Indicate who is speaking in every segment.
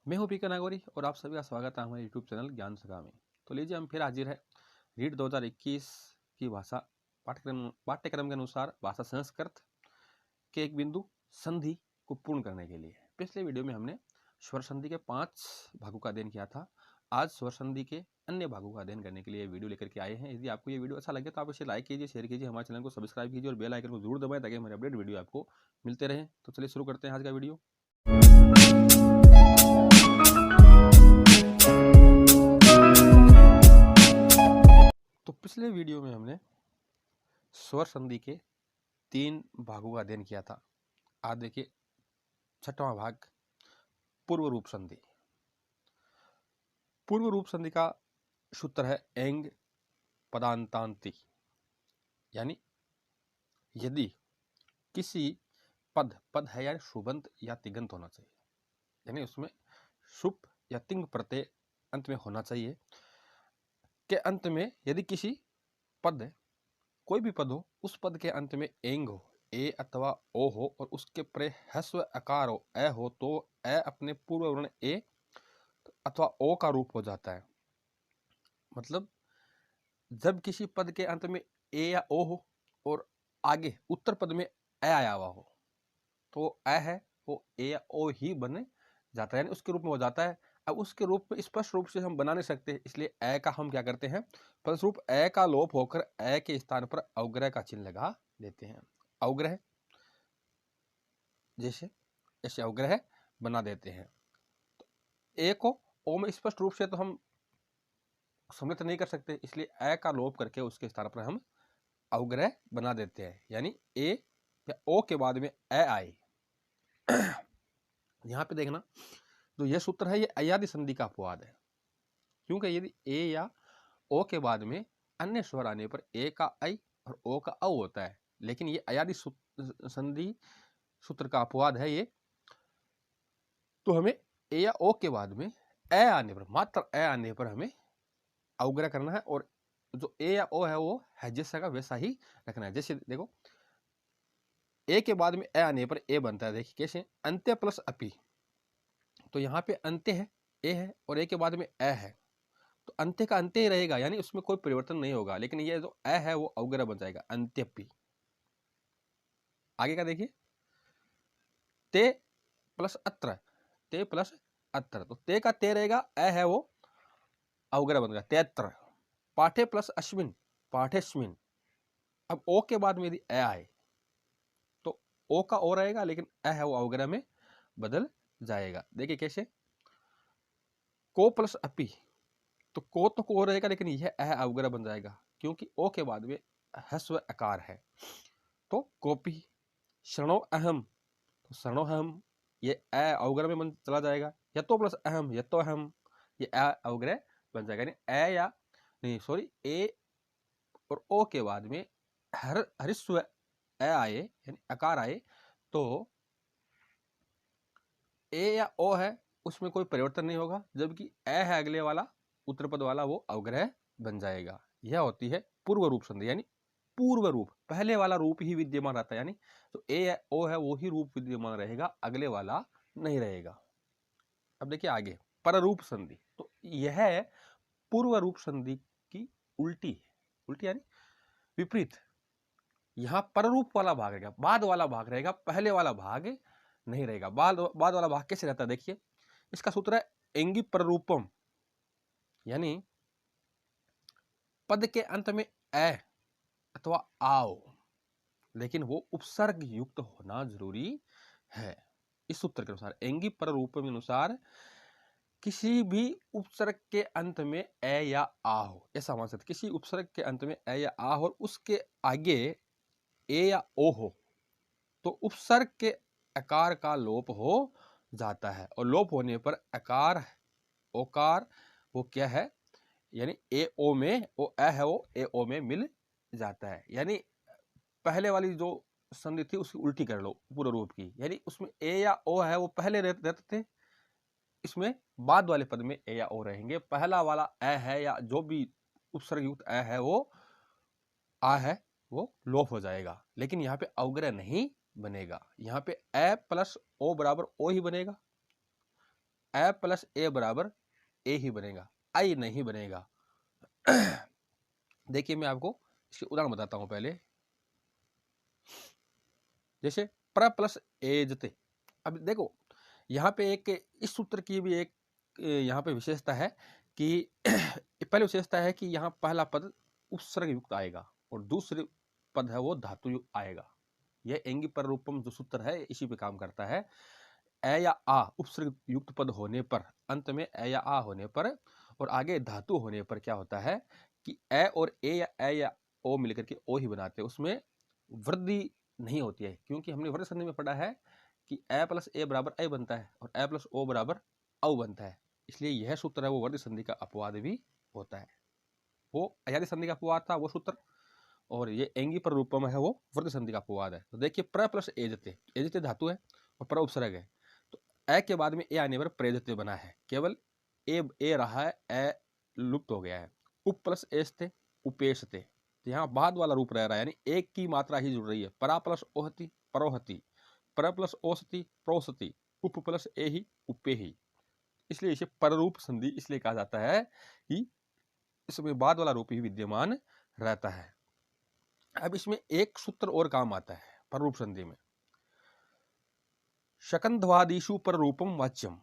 Speaker 1: मैं हूं पीके नागौरी और आप सभी का स्वागत है हमारे यूट्यूब चैनल ज्ञान सगा में। तो लीजिए हम फिर हाजिर है रीट 2021 की भाषा पाठ्यक्रम के अनुसार भाषा संस्कृत के एक बिंदु संधि को पूर्ण करने के लिए। पिछले वीडियो में हमने स्वर संधि के 5 भागों का अध्ययन किया था। आज स्वर संधि के अन्य भागों का अध्ययन करने के लिए वीडियो लेकर के आए हैं। यदि आपको ये वीडियो अच्छा लगे तो आप इसे लाइक कीजिए, शेयर कीजिए, हमारे चैनल को सब्सक्राइब कीजिए और बेल आइकन को जरूर दबाएं ताकि हमारे अपडेट वीडियो आपको मिलते रहें। तो चलिए शुरू करते हैं आज का वीडियो। तो पिछले वीडियो में हमने स्वर संधि के 3 भागों का अध्ययन किया था। आज देखिए 6वां भाग, पूर्व रूप संधि। पूर्व रूप संधि का सूत्र है एंग पदांतांति, यानी यदि किसी पद है यानी शुभंत या तिगंत होना चाहिए, यानी उसमें शुभ या तिंग प्रत्यय अंत में होना चाहिए। के अंत में यदि किसी पद है, कोई भी पद हो, उस पद के अंत में एंग हो, ए अथवा ओ हो और उसके परे ह्रस्व आकार हो, ए हो, तो ए अपने पूर्व वर्ण ए अथवा ओ का रूप हो जाता है। मतलब जब किसी पद के अंत में ए या ओ हो और आगे उत्तर पद में ए आया हुआ हो, तो ए है वो ए या ओ ही बने जाता है, यानी उसके रूप में हो जाता है। अब उसके रूप में स्पष्ट रूप से हम बना नहीं सकते, इसलिए ए का हम क्या करते हैं, फलस्वरूप ए का लोप होकर ए के स्थान पर अवग्रह का चिन्ह लगा देते हैं। अवग्रह जैसे ऐसे अवग्रह बना देते हैं। तो ए को ओ में स्पष्ट रूप से तो हम सम्मिलित नहीं कर सकते, इसलिए ए का लोप करके उसके स्थान पर हम अवग्रह बना देते हैं, यानी ए या ओ के बाद में ए आए। यहां पे देखना, तो यह सूत्र है, ये अयादि संधि का अपवाद है, क्योंकि यदि ए या ओ के बाद में अन्य स्वर आने पर ए का आई और ओ का औ होता है, लेकिन ये अयादि संधि सूत्र का अपवाद है ये। तो हमें ए या ओ के बाद में ए आने पर, मात्र ए आने पर हमें अवग्रह करना है, और जो ए या ओ है वो है जैसा का वैसा ही रखना है। जैसे देखो, ए के बाद में ए आने पर ए बनता है, देखिए कैसे, अंत्य प्लस अपी। तो यहाँ पे अंत्य है, ए है, और ए के बाद में ए है, तो अंत्य का अंत्य ही रहेगा, यानी उसमें कोई परिवर्तन नहीं होगा। लेकिन ये जो ए है वो अवग्रह बन जाएगा, अंत्यपी। आगे का देखिए, ते प्लस अत्र, ते प्लस अत्र, तो ते का ते रहेगा, ए है वो अवग्रह बन गया, तेत्र। पाठे प्लस अश्विन, पाठेश्विन। अब ओ के बाद में यदि ए आए तो ओ का ओ रहेगा, लेकिन ए है वो अवग्रह में बदल जाएगा। देखिए कैसे, को प्लस अपी, तो को रहेगा, लेकिन यह ए अवग्रह बन जाएगा, क्योंकि ओ के बाद में ह्रस्व आकार है। तो कोपी। शरणो अहम, तो शरणो अहम, ये ए अवग्रह में चला जाएगा। यतो प्लस अहम, यतो अहम, ये ए अवग्रह बन जाएगा, यानी ए या नहीं सॉरी ए और ओ के बाद में ह्रस्व ए आए, यानी आकार आए, तो ए या ओ है उसमें कोई परिवर्तन नहीं होगा, जबकि ए है अगले वाला उत्तर पद वाला, वो अवग्रह बन जाएगा। यह होती है पूर्व रूप संधि, यानी पूर्व रूप, पहले वाला रूप ही विद्यमान रहता है, यानी तो ए या ओ है वो ही रूप विद्यमान रहेगा, अगले वाला नहीं रहेगा। अब देखिए आगे, पररूप संधि। तो यह पूर्व रूप संधि की उल्टी है, उल्टी यानी विपरीत। यहाँ पररूप वाला भाग रहेगा, बाद वाला भाग रहेगा, पहले वाला भाग नहीं रहेगा। बाद वाला भाग कैसे रहता है, देखिए इसका सूत्र है एंगी पररूपम, यानी पद के अंत में ए अथवा आओ, लेकिन वो उपसर्ग युक्त होना जरूरी है। इस सूत्र के अनुसार, एंगी पररूपम के अनुसार किसी भी उपसर्ग के अंत में ए या आ हो, ऐसा मान सकते, किसी उपसर्ग के अंत में ए या आ हो और उसके आगे ए या ओ हो, तो उपसर्ग के आकार का लोप हो जाता है, और लोप होने पर आकार ओकार वो क्या है, यानी ए ओ में, वो ए है वो ए ओ में मिल जाता है। यानी पहले वाली जो संधि थी उसकी उल्टी कर लो पूर्व रूप की, यानी उसमें ए या ओ है वो पहले रहते थे, इसमें बाद वाले पद में ए या ओ रहेंगे। पहला वाला ए है या जो भी उपसर्ग युक्त ए है वो आ है वो लोप हो जाएगा, लेकिन यहाँ पे अवग्रह नहीं बनेगा। यहाँ पे ए प्लस ओ बराबर ओ ही बनेगा, ए प्लस ए बराबर ए ही बनेगा, आई नहीं बनेगा। देखिए मैं आपको इसके उदाहरण बताता हूं पहले। जैसे प्र प्लस एजते, अब देखो यहाँ पे एक इस सूत्र की भी एक यहाँ पे विशेषता है कि पहले विशेषता है कि यहाँ पहला पद उपसर्ग युक्त आएगा और दूसरे पद है वो धातु युक्त आएगा। यह एंगी पर रूपम जो सूत्र है इसी पे काम करता है। ए या आ उपसर्ग युक्त पद होने पर, अंत में ए या आ होने पर और आगे धातु होने पर क्या होता है कि ए और ए या ओ मिलकर के ओ ही बनाते हैं, उसमें वृद्धि नहीं होती है, क्योंकि हमने वृद्धि संधि में पढ़ा है कि ए प्लस ए बराबर ए बनता है और ए प्लस ओ बराबर औ बनता है। इसलिए यह सूत्र है वो वृद्धि संधि का अपवाद भी होता है। वो अयादि संधि का अपवाद था वो सूत्र, और ये एंगी पर रूपम है वो वृद्धि संधि का अपवाद है। तो देखिए प्र प्लस एजते, एजते धातु है और प्र उपसर्ग है, तो ए के बाद में ए आने पर प्रेजते बना है, केवल ए रहा है, ए लुप्त हो गया है। उप प्लस एस्ते उपेशते, तो यहाँ बाद वाला रूप रह रहा है, यानी एक की मात्रा ही जुड़ रही है। परा प्लस ओहति परोहति, पर प्लस ओसति प्रोसति, उप प्लस ए ही उपे ही। इसलिए इसे पररूप संधि इसलिए कहा जाता है कि इसमें बाद वाला रूप ही विद्यमान रहता है। अब इसमें एक सूत्र और काम आता है पररूप संधि में, शकंधवादिषु पर रूपम वाच्यम।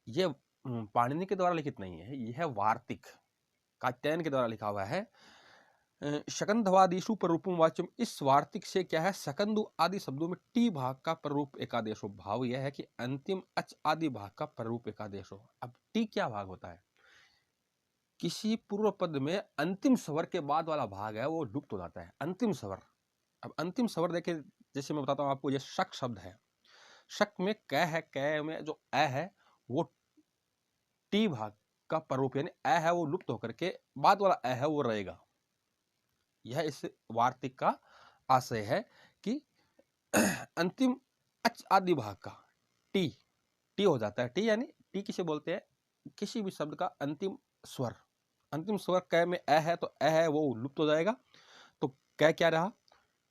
Speaker 1: ये पाणिनि के द्वारा लिखित नहीं है, यह वार्तिक कात्यायन के द्वारा लिखा हुआ है। शकंधवादिषु पर रूपम वाच्यम, इस वार्तिक से क्या है, सकंदु आदि शब्दों में टी भाग का पररूप एकादेश हो। भाव यह है कि अंतिम अच आदि भाग का पररूप एकादेश हो। अब टी क्या भाग होता है, किसी पूर्व पद में अंतिम स्वर के बाद वाला भाग है वो लुप्त हो जाता है, अंतिम स्वर। अब अंतिम स्वर देखे, जैसे मैं बताता हूं आपको, ये शक शब्द है, शक में क है, क में जो ए है वो टी भाग का पररूप, यानी ए है वो लुप्त होकर के बाद वाला ए है वो रहेगा। यह इस वार्तिक का आशय है कि अंतिम अच आदि भाग का टी हो जाता है। टी यानी टी किसे बोलते हैं, किसी भी शब्द का अंतिम स्वर, अंतिम स्वर क में ए है तो ए है वो लुप्त हो जाएगा, तो क क्या रहा,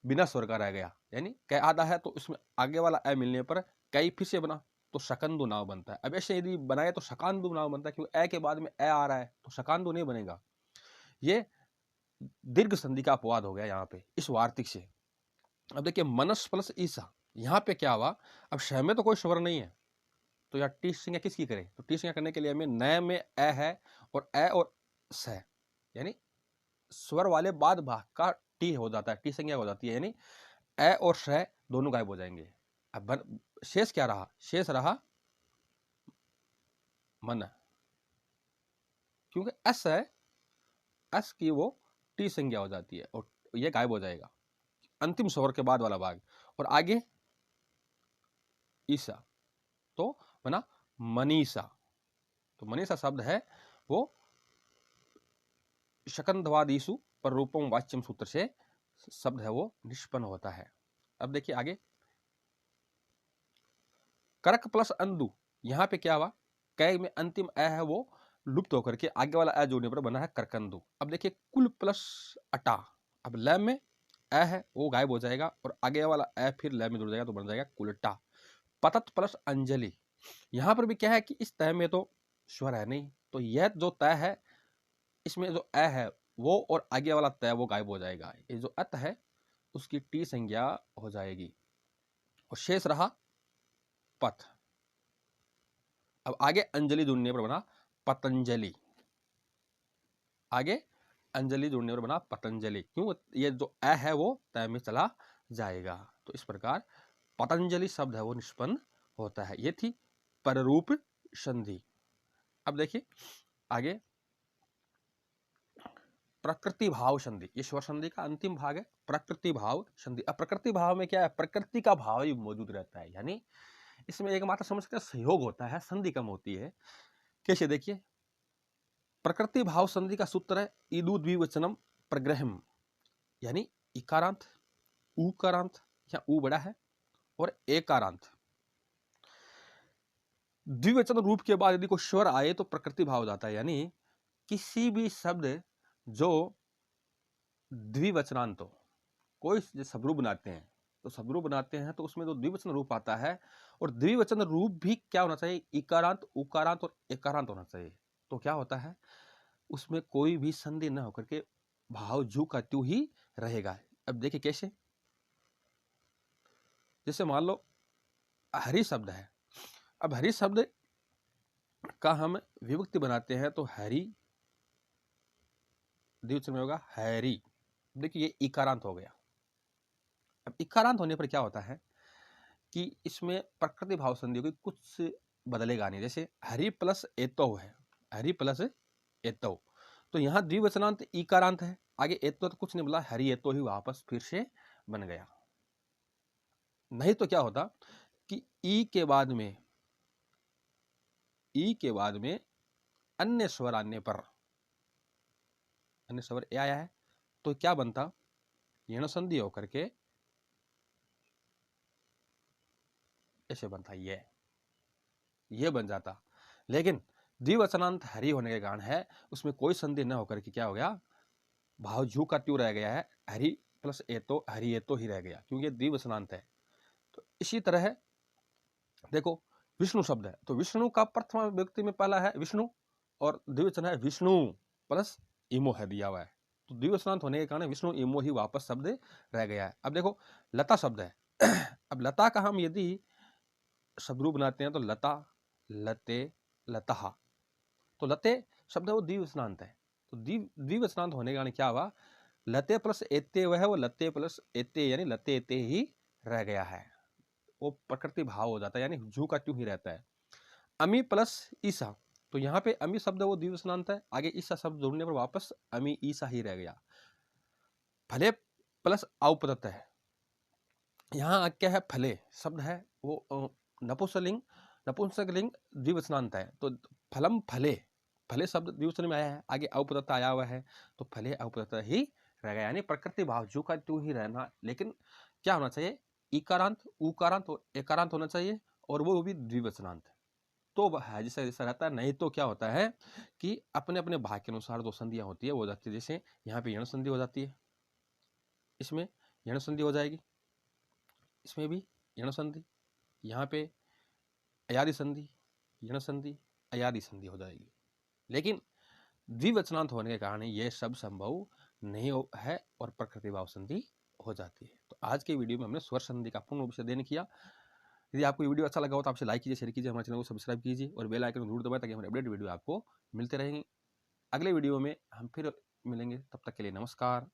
Speaker 1: बिना स्वर का रह गया, यानी क आधा है तो उसमें आगे वाला ए मिलने पर कई फिर से बना तो शकंदु नाव बनता है। अब ऐसे यदि बनाए तो शकांदु नाव बनता है, क्योंकि ए के बाद में ए आ रहा है तो शकांदु नहीं बनेगा। ये दीर्घ संधि का अपवाद हो गया यहाँ पे इस वार्तिक से। अब देखिए मनस प्लस ईसा, यहाँ पे क्या हुआ, अब श में तो कोई स्वर नहीं है तो यार टी संज्ञा किसकी करें, तो टी संज्ञा करने के लिए हमें नए में ए है और ए और स है, यानी स्वर वाले बाद भाग का टी हो जाता है, टी संज्ञा हो जाती है, यानी ए और स दोनों गायब हो जाएंगे। अब शेष क्या रहा, शेष रहा मन, क्योंकि एस है, एस की वो टी संज्ञा हो जाती है और ये गायब हो जाएगा अंतिम स्वर के बाद वाला भाग, और आगे ईसा तो बना मनीषा। तो मनीषा शब्द है वो शकंधवादिषु पर रूपम वाच्यम सूत्र से शब्द है वो निष्पन्न होता है। अब देखिए आगे करक प्लस अंदु, यहां पे क्या हुआ, कै में अंतिम ए है वो लुप्त होकर के आगे वाला ए जोड़ने पर बना है करकंदु। अब देखिए कुल प्लस अटा, अब लय में ए है वो गायब हो जाएगा और आगे वाला ए फिर लय में जुड़ जाएगा तो बन जाएगा कुलटा। पतत प्लस अंजलि, यहां पर भी क्या है कि इस तय में तो स्वर है नहीं, तो यह जो तय है इसमें जो ए है वो और आगे वाला तय वो गायब हो जाएगा, ये जो अत है उसकी टी संज्ञा हो जाएगी और शेष रहा पथ। अब आगे अंजलि जुड़ने पर बना पतंजलि, आगे अंजलि जुड़ने पर बना पतंजलि, क्यों, ये जो ए है वो तय में चला जाएगा। तो इस प्रकार पतंजलि शब्द है वो निष्पन्न होता है। ये थी पररूप संधि। अब देखिए आगे प्रकृति भाव संधि, ये स्वर संधि का अंतिम भाग है, प्रकृति भाव संधि। अब प्रकृति भाव में क्या है, प्रकृति का भाव ही मौजूद रहता है, यानी इसमें एक मात्र समझ का सहयोग होता है, संधि कम होती है। कैसे, देखिए प्रकृति भाव संधि का सूत्र है ईदु द्विवचनम प्रग्रहम, यानी इकारांत उकारांत या उ बड़ा है और एकारांत द्विवचन रूप के बाद यदि कोई स्वर आए तो प्रकृति भाव जाता है, यानी किसी भी शब्द जो द्विवचनांत हो, कोई शब्द बनाते हैं तो शब्दरूप बनाते हैं तो उसमें जो द्विवचन रूप आता है, और द्विवचन रूप भी क्या होना चाहिए, इकारांत, उकारांत और एकारांत होना चाहिए। तो क्या होता है, उसमें कोई भी संधि न होकर के भाव जू का त्यों ही रहेगा। अब देखिए कैसे, जैसे मान लो हरि शब्द है, अब हरि शब्द का हम विभक्ति बनाते हैं तो हरि द्विवचन में होगा हैरी। देखिए ये इकारांत हो गया। अब इकारांत होने पर क्या होता है कि इसमें प्रकृति भाव संधि होगी, कुछ बदलेगा नहीं। जैसे हरि प्लस एतो है, हरि प्लस एतो, तो यहाँ द्विवचनांत इकारांत है, आगे एतो तो कुछ नहीं बोला, हरि एतो ही वापस फिर से बन गया। नहीं तो क्या होता कि ई के बाद में अन्य स्वर आने पर, अन्य स्वर ए आया है तो क्या बनता, यण संधि होकर के ऐसे बनता, ये बन जाता। लेकिन द्विवचनांत हरि होने के कारण है, उसमें कोई संधि न होकर के क्या हो गया, भाव जू का त्यों रह गया है, हरि प्लस एतो, हरि एतो ही रह गया, क्योंकि द्विवचनांत है। तो इसी तरह है, देखो विष्णु शब्द है, तो विष्णु का प्रथम व्यक्ति में पहला है विष्णु, और द्विवचन है विष्णु प्लस इमो है दिया हुआ है, तो द्विवचनांत होने के कारण विष्णु इमो ही वापस शब्द रह गया है। अब देखो लता शब्द है, अब लता का हम यदि शब्दरूप बनाते हैं तो लता, लते, लता, तो लते शब्द है वो द्विवचनांत है, तो द्विवचनांत होने के कारण क्या हुआ, लते प्लस एते वह है, वो लते प्लस एते यानी लते एते ही रह गया है, वो प्रकृति भाव हो जाता है, यानी जू का त्यों ही रहता है। अमी प्लस ईसा, तो यहाँ पे अमी शब्द वो द्विवचनांत है, आगे ईसा शब्द जोड़ने पर वापस अमी ईसा ही रह गया। फले प्लस औपदत्त है, यहाँ क्या है, फले शब्द है वो नपुंसकलिंग द्विवचनांत है, तो फलम फले, फले शब्द द्विवचन में आया है, आगे औपदत्त आया हुआ है, तो फले औपदत्त ही रह गया, यानी प्रकृति भाव जू का त्यों ही रहना। लेकिन क्या होना चाहिए, इकारांत, उकारांत और एकारांत होना चाहिए, और वो भी द्विवचनांत, तो है जैसा जैसा रहता है। नहीं तो क्या होता है कि अपने अपने भाग के अनुसार जो संधियां होती है वो हो जाती है। जैसे यहाँ पे यण संधि हो जाती है, इसमें यण संधि हो जाएगी, इसमें भी यण संधि, यहाँ पे अयादि संधि, यण संधि, अयादि संधि हो जाएगी। लेकिन द्विवचनांत होने के कारण ये सब संभव नहीं है और प्रकृति भाव संधि हो जाती है। तो आज के वीडियो में हमने स्वर संधि का पूर्ण रूप से अध्ययन किया। यदि आपको वीडियो अच्छा लगा हो तो आपसे लाइक कीजिए, शेयर कीजिए, हमारे चैनल को सब्सक्राइब कीजिए और बेल आइकन जरूर दबाएं ताकि हमारे अपडेट वीडियो आपको मिलते रहेंगे। अगले वीडियो में हम फिर मिलेंगे, तब तक के लिए नमस्कार।